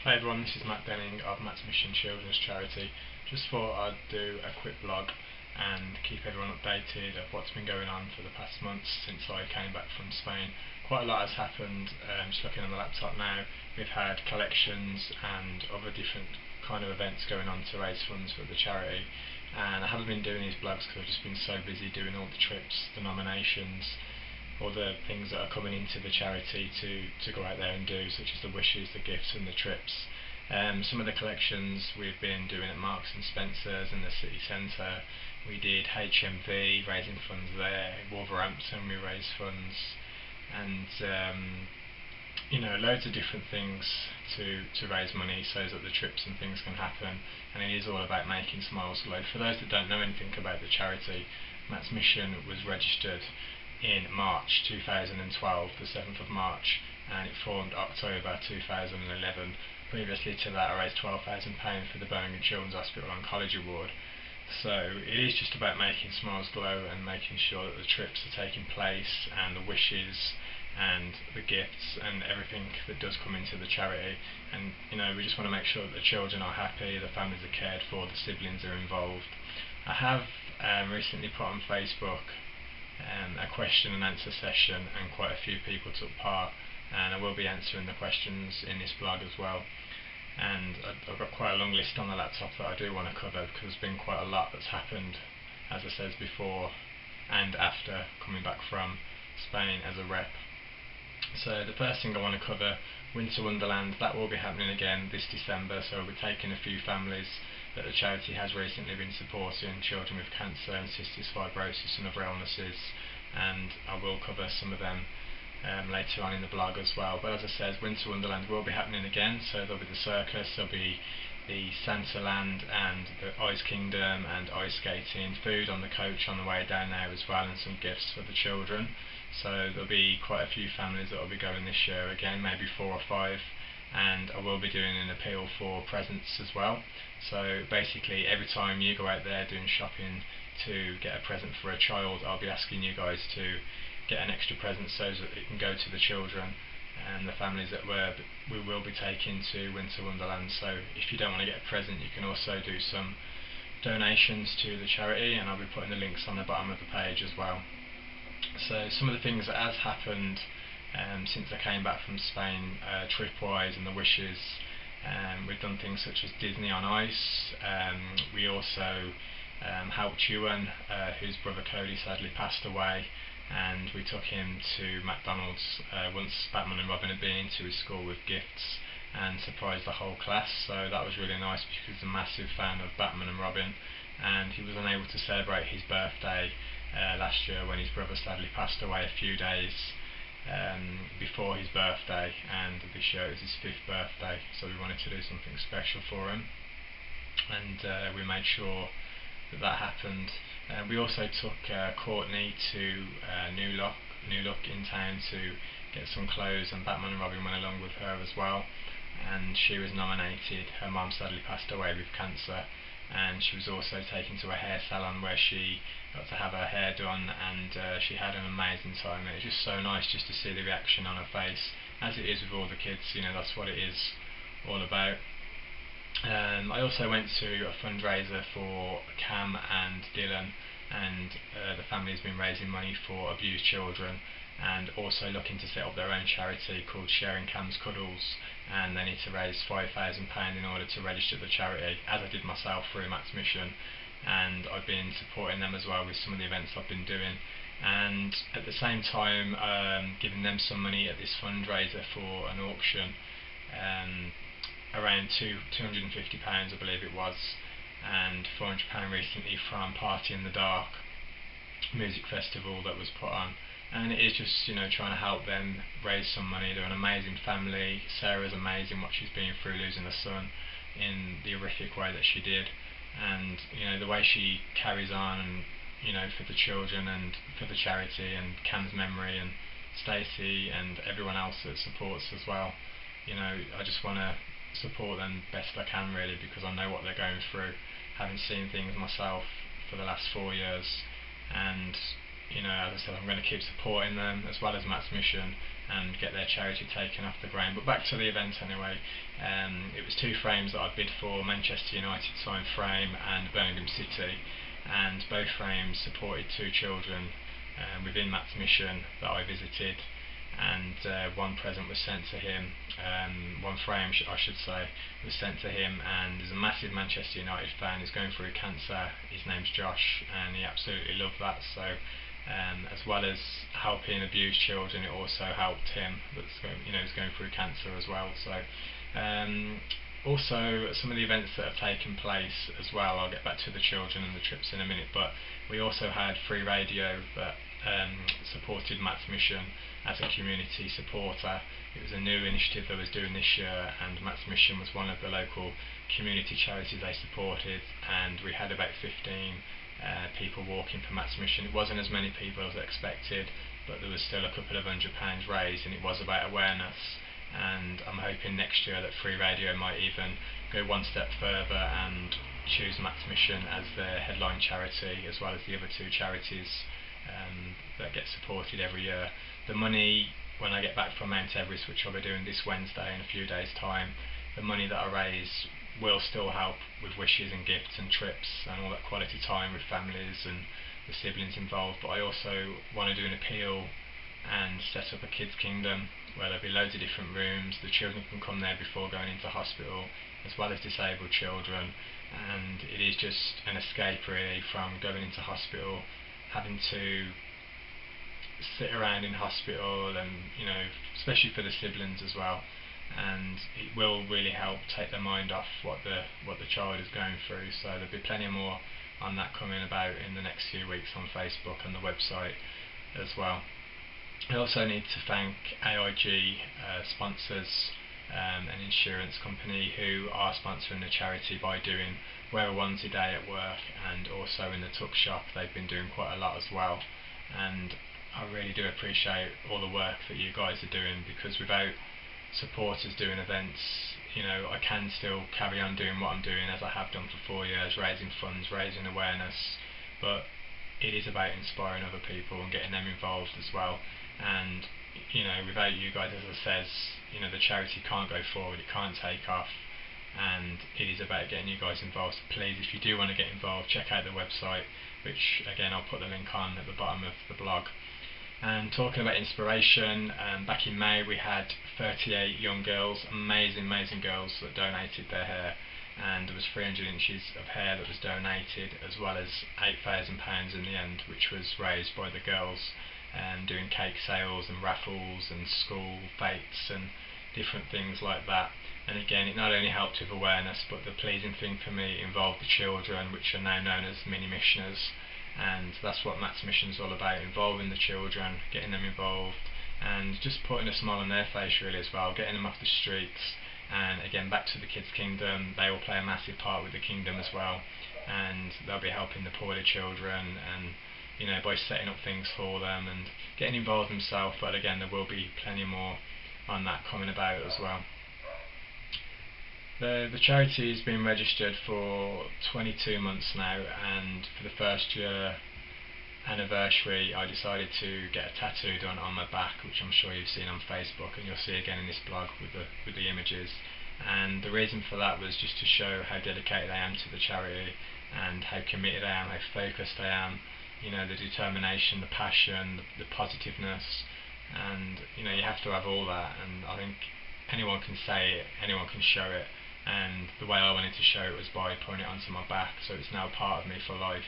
Hi everyone, this is Matt Denning of Matt's Mission Children's Charity. Just thought I'd do a quick vlog and keep everyone updated of what's been going on for the past months since I came back from Spain. Quite a lot has happened. Just looking on the laptop now, we've had collections and other different kind of events going on to raise funds for the charity, and I haven't been doing these vlogs because I've just been so busy doing all the trips, the nominations, all the things that are coming into the charity to go out there and do, such as the wishes, the gifts and the trips. Some of the collections we've been doing at Marks and Spencer's in the city centre. We did HMV, raising funds there. Wolverhampton we raised funds, and loads of different things to raise money so that the trips and things can happen. And it is all about making smiles glow. For those that don't know anything about the charity, Matt's Mission was registered in March 2012, the 7th of March, and it formed October 2011. Previously to that, I raised £12,000 for the Birmingham Children's Hospital Oncology Ward. So it is just about making smiles glow and making sure that the trips are taking place, and the wishes and the gifts and everything that does come into the charity. And we just want to make sure that the children are happy, the families are cared for, the siblings are involved. I have recently put on Facebook a question and answer session, and quite a few people took part, and I will be answering the questions in this blog as well. And I've got quite a long list on the laptop that I do want to cover, because there's been quite a lot that's happened, as I said before and after coming back from Spain as a rep. So the first thing I want to cover, Winter Wonderland, that will be happening again this December. So we'll be taking a few families that the charity has recently been supporting, children with cancer and cystic fibrosis and other illnesses, and I will cover some of them later on in the blog as well. But as I said, Winter Wonderland will be happening again, so there'll be the circus, there'll be the Santa Land and the Ice Kingdom and ice skating, food on the coach on the way down there as well, and some gifts for the children. So there'll be quite a few families that will be going this year again, maybe 4 or 5, and I will be doing an appeal for presents as well. So basically every time you go out there doing shopping to get a present for a child, I'll be asking you guys to get an extra present so that it can go to the children and the families that we will be taking to Winter Wonderland. So if you don't want to get a present, you can also do some donations to the charity, and I'll be putting the links on the bottom of the page as well. So some of the things that has happened since I came back from Spain, trip-wise and the wishes, we've done things such as Disney on Ice. We also helped Ewan, whose brother Cody sadly passed away, and we took him to McDonald's once Batman and Robin had been into his school with gifts, and surprised the whole class. So that was really nice, because he's a massive fan of Batman and Robin, and he was unable to celebrate his birthday last year when his brother sadly passed away a few days before his birthday, and this year it was his 5th birthday, so we wanted to do something special for him, and we made sure that happened. We also took Courtney to New Look in town to get some clothes, and Batman and Robin went along with her as well, and she was nominated. Her mum sadly passed away with cancer, and she was also taken to a hair salon where she got to have her hair done, and she had an amazing time. And it's just so nice just to see the reaction on her face, as it is with all the kids. That's what it is all about. I also went to a fundraiser for Cam and Dylan, and the family has been raising money for abused children, and also looking to set up their own charity called Sharing Kams Cuddles, and they need to raise £5,000 in order to register the charity, as I did myself through Matt's Mission, and I've been supporting them as well with some of the events I've been doing, and at the same time giving them some money at this fundraiser for an auction, around £250 I believe it was, and £400 recently from Party in the Dark music festival that was put on. And it is just trying to help them raise some money. They're an amazing family. Sarah's amazing, what she's been through, losing a son in the horrific way that she did, and the way she carries on, and for the children and for the charity and Cam's memory, and Stacey and everyone else that supports as well. I just want to support them best I can, really, because I know what they're going through, having seen things myself for the last 4 years, and as I said, I'm going to keep supporting them as well as Matt's mission and get their charity taken off the ground. But back to the event anyway. It was 2 frames that I bid for, Manchester United signed frame and Birmingham City, and both frames supported 2 children within Matt's mission that I visited, and one present was sent to him, one frame I should say was sent to him, and there's a massive Manchester United fan who's going through cancer. His name's Josh, and he absolutely loved that. So as well as helping abused children, it also helped him that's who's going through cancer as well. So also some of the events that have taken place as well, I'll get back to the children and the trips in a minute, but we also had free radio that supported Matt's mission as a community supporter. It was a new initiative they was doing this year, and Matt's mission was one of the local community charities they supported, and we had about 15 people walking for Matt's mission. It wasn't as many people as expected, but there was still a couple of £100 raised, and it was about awareness. And I'm hoping next year that Free Radio might even go one step further and choose Matt's mission as their headline charity, as well as the other 2 charities that get supported every year. The money, when I get back from Mount Everest, which I'll be doing this Wednesday in a few days' time, the money that I raise will still help with wishes and gifts and trips and all that quality time with families and the siblings involved. But I also want to do an appeal and set up a kids kingdom where there'll be loads of different rooms. The children can come there before going into hospital, as well as disabled children, and it is just an escape really from going into hospital, having to sit around in hospital, and especially for the siblings as well, and it will really help take their mind off what the child is going through. So there'll be plenty more on that coming about in the next few weeks on Facebook and the website as well. I also need to thank AIG sponsors, an insurance company who are sponsoring the charity by doing wear a onesie day at work, and also in the tuck shop they've been doing quite a lot as well, and I really do appreciate all the work that you guys are doing, because without supporters doing events, I can still carry on doing what I'm doing as I have done for 4 years, raising funds, raising awareness, but it is about inspiring other people and getting them involved as well. And without you guys, as I says, the charity can't go forward, it can't take off, and it is about getting you guys involved. So please, if you do want to get involved, check out the website, which again I'll put the link on at the bottom of the blog. And talking about inspiration, back in May we had 38 young girls, amazing girls, that donated their hair, and there was 300 inches of hair that was donated, as well as £8,000 in the end, which was raised by the girls, doing cake sales and raffles and school fetes and different things like that. And again, it not only helped with awareness, but the pleasing thing for me, involved the children, which are now known as mini missioners, and that's what Matt's mission is all about, involving the children, getting them involved, and just putting a smile on their face really as well, getting them off the streets. And again, back to the Kids Kingdom, they will play a massive part with the kingdom as well, and they'll be helping the poorly children, and by setting up things for them and getting involved themselves. But again, there will be plenty more on that coming about as well. The charity has been registered for 22 months now, and for the first year anniversary I decided to get a tattoo done on my back, which I'm sure you've seen on Facebook and you'll see again in this blog with the images. And the reason for that was just to show how dedicated I am to the charity and how committed I am, how focused I am, the determination, the passion, the positiveness, and you have to have all that. And I think anyone can say it, anyone can show it, and the way I wanted to show it was by putting it onto my back, so it's now part of me for life.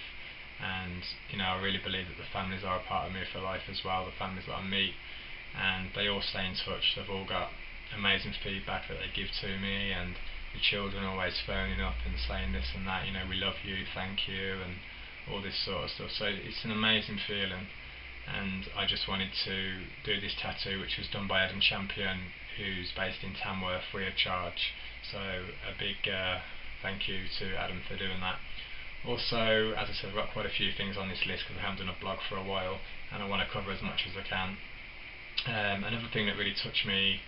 And I really believe that the families are a part of me for life as well, the families that I meet, and they all stay in touch. They've all got amazing feedback that they give to me, and the children are always phoning up and saying this and that, we love you, thank you, and all this sort of stuff. So it's an amazing feeling, and I just wanted to do this tattoo, which was done by Adam Champion, who's based in Tamworth, free of charge. So a big thank you to Adam for doing that. Also, as I said, I've got quite a few things on this list because I haven't done a blog for a while, and I want to cover as much as I can. Another thing that really touched me,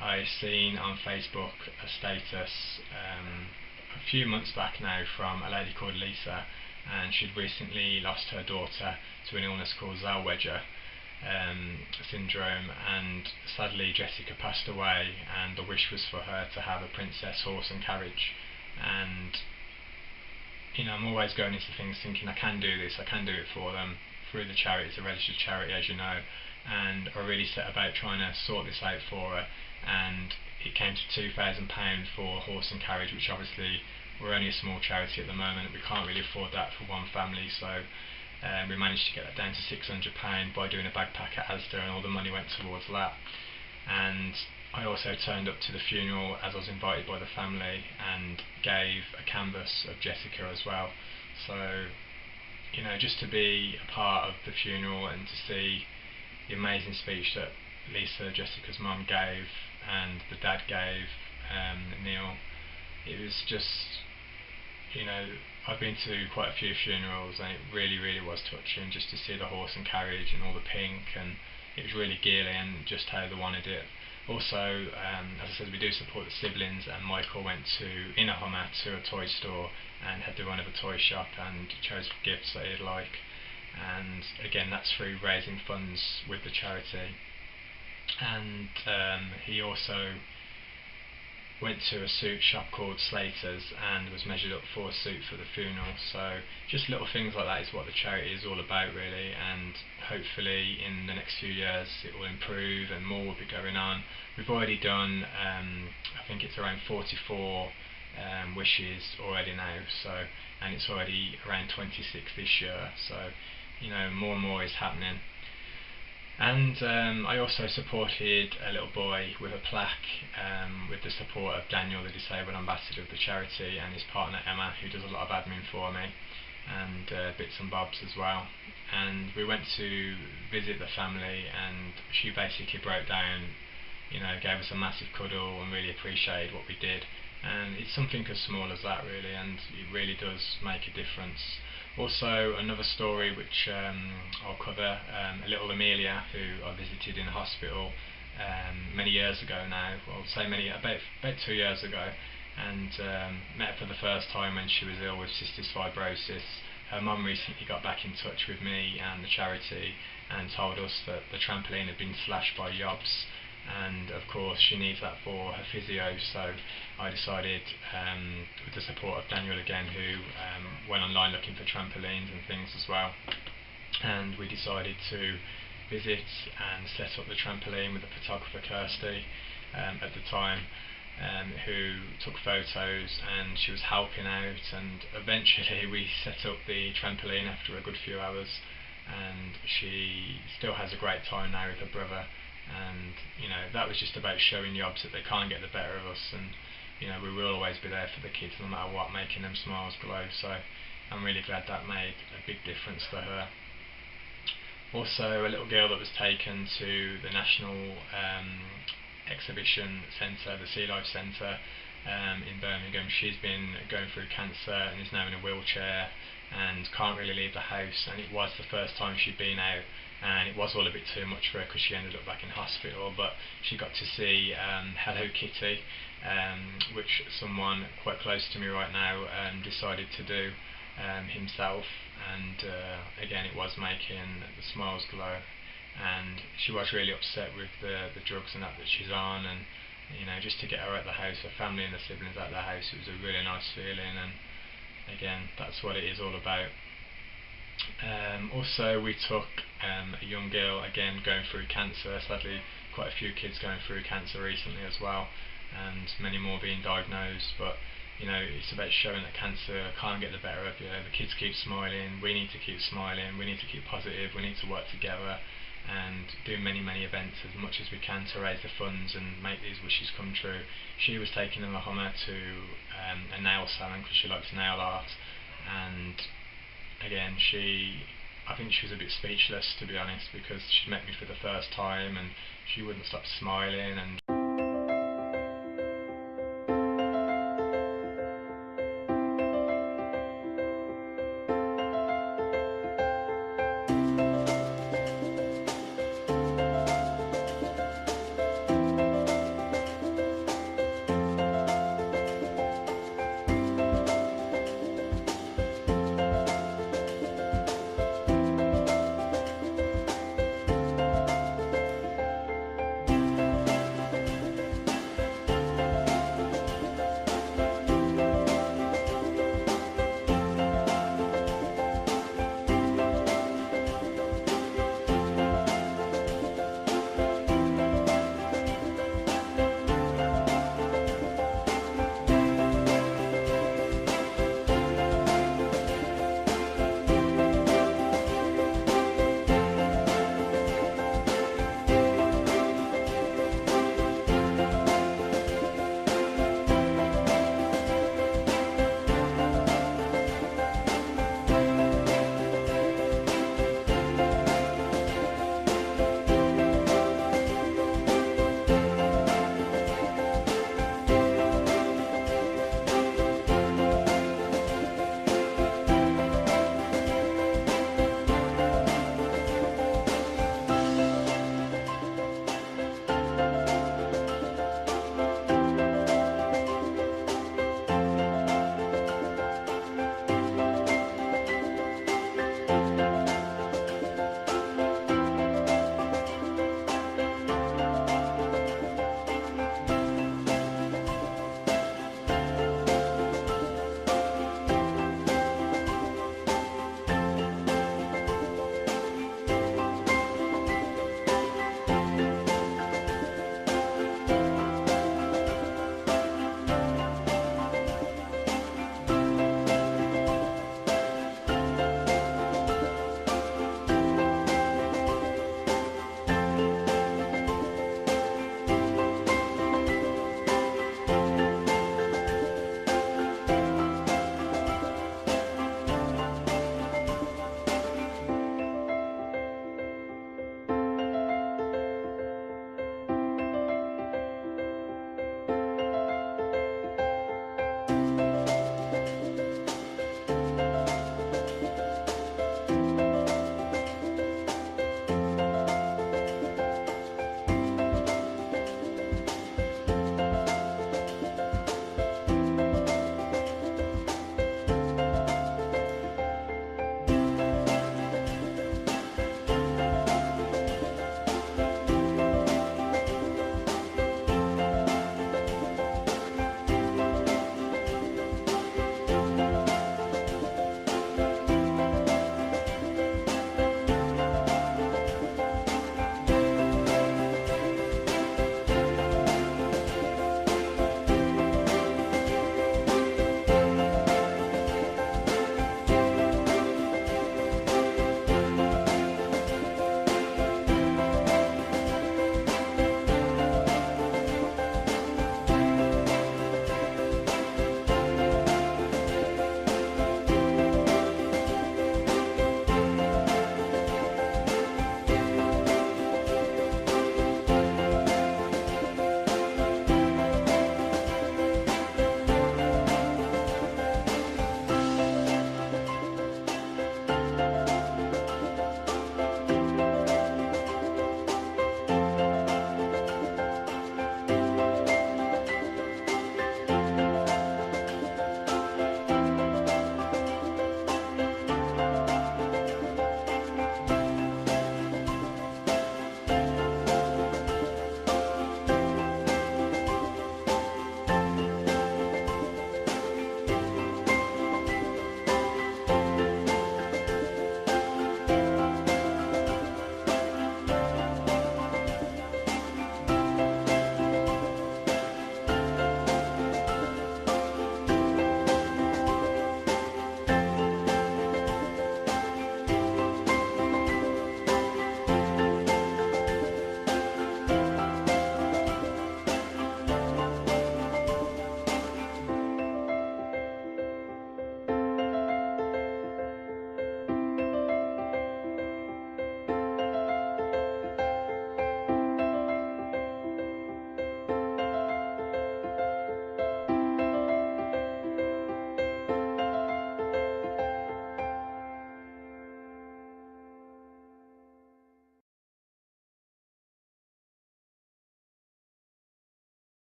I seen on Facebook a status a few months back now from a lady called Lisa, and she'd recently lost her daughter to an illness called Zellweger syndrome, and sadly Jessica passed away, and the wish was for her to have a princess horse and carriage. And I'm always going into things thinking I can do this, I can do it for them through the charity. It's a registered charity, as you know, and I really set about trying to sort this out for her, and it came to £2,000 for horse and carriage, which obviously we're only a small charity at the moment, we can't really afford that for one family, so we managed to get that down to £600 by doing a backpack at Asda, and all the money went towards that. And I also turned up to the funeral as I was invited by the family, and gave a canvas of Jessica as well. So just to be a part of the funeral and to see the amazing speech that Lisa, Jessica's mum, gave, and the dad gave, Neil, it was just, I've been to quite a few funerals, and it really, really was touching just to see the horse and carriage and all the pink, and it was really gearly and just how they wanted it. Also, as I said, we do support the siblings, and Michael went in a Hummer to a toy store and had the run of a toy shop and chose gifts that he'd like. And again, that's through raising funds with the charity. And he also went to a suit shop called Slater's and was measured up for a suit for the funeral. So just little things like that is what the charity is all about, really, and hopefully in the next few years it will improve and more will be going on. We've already done I think it's around 44 wishes already now, so, and it's already around 26 this year, so more and more is happening. And I also supported a little boy with a plaque with the support of Daniel, the disabled ambassador of the charity, and his partner Emma, who does a lot of admin for me, and bits and bobs as well. And we went to visit the family, and she basically broke down, gave us a massive cuddle and really appreciated what we did. And it's something as small as that, really, and it really does make a difference. Also, another story which I'll cover, a little Amelia who I visited in a hospital many years ago now, well, say about 2 years ago, and met her for the first time when she was ill with cystic fibrosis. Her mum recently got back in touch with me and the charity and told us that the trampoline had been slashed by yobs, and of course she needs that for her physio, so I decided, with the support of Daniel again, who went online looking for trampolines and things as well, and we decided to visit and set up the trampoline with the photographer Kirsty at the time, who took photos, and she was helping out, and eventually we set up the trampoline after a good few hours, and she still has a great time now with her brother. And that was just about showing yobs that they can't get the better of us, and we will always be there for the kids no matter what, making them smiles glow. So I'm really glad that made a big difference to her. Also, a little girl that was taken to the National Exhibition Centre, the Sea Life Centre in Birmingham. She's been going through cancer and is now in a wheelchair and can't really leave the house, and it was the first time she'd been out, and it was all a bit too much for her because she ended up back in hospital. But she got to see Hello Kitty, which someone quite close to me right now decided to do himself, and again it was making the smiles glow. And she was really upset with the drugs and that she's on, and just to get her out the house, her family and the siblings out the house, it was a really nice feeling. And again, that's what it is all about. Also, we took a young girl, again going through cancer, sadly quite a few kids going through cancer recently as well, and many more being diagnosed, but it's about showing that cancer can't get the better of you. The kids keep smiling, we need to keep smiling, we need to keep positive, we need to work together and do many events as much as we can to raise the funds and make these wishes come true. She was taken in the Hummer to a nail salon because she likes nail art, and again I think she was a bit speechless, to be honest, because she met me for the first time and she wouldn't stop smiling. And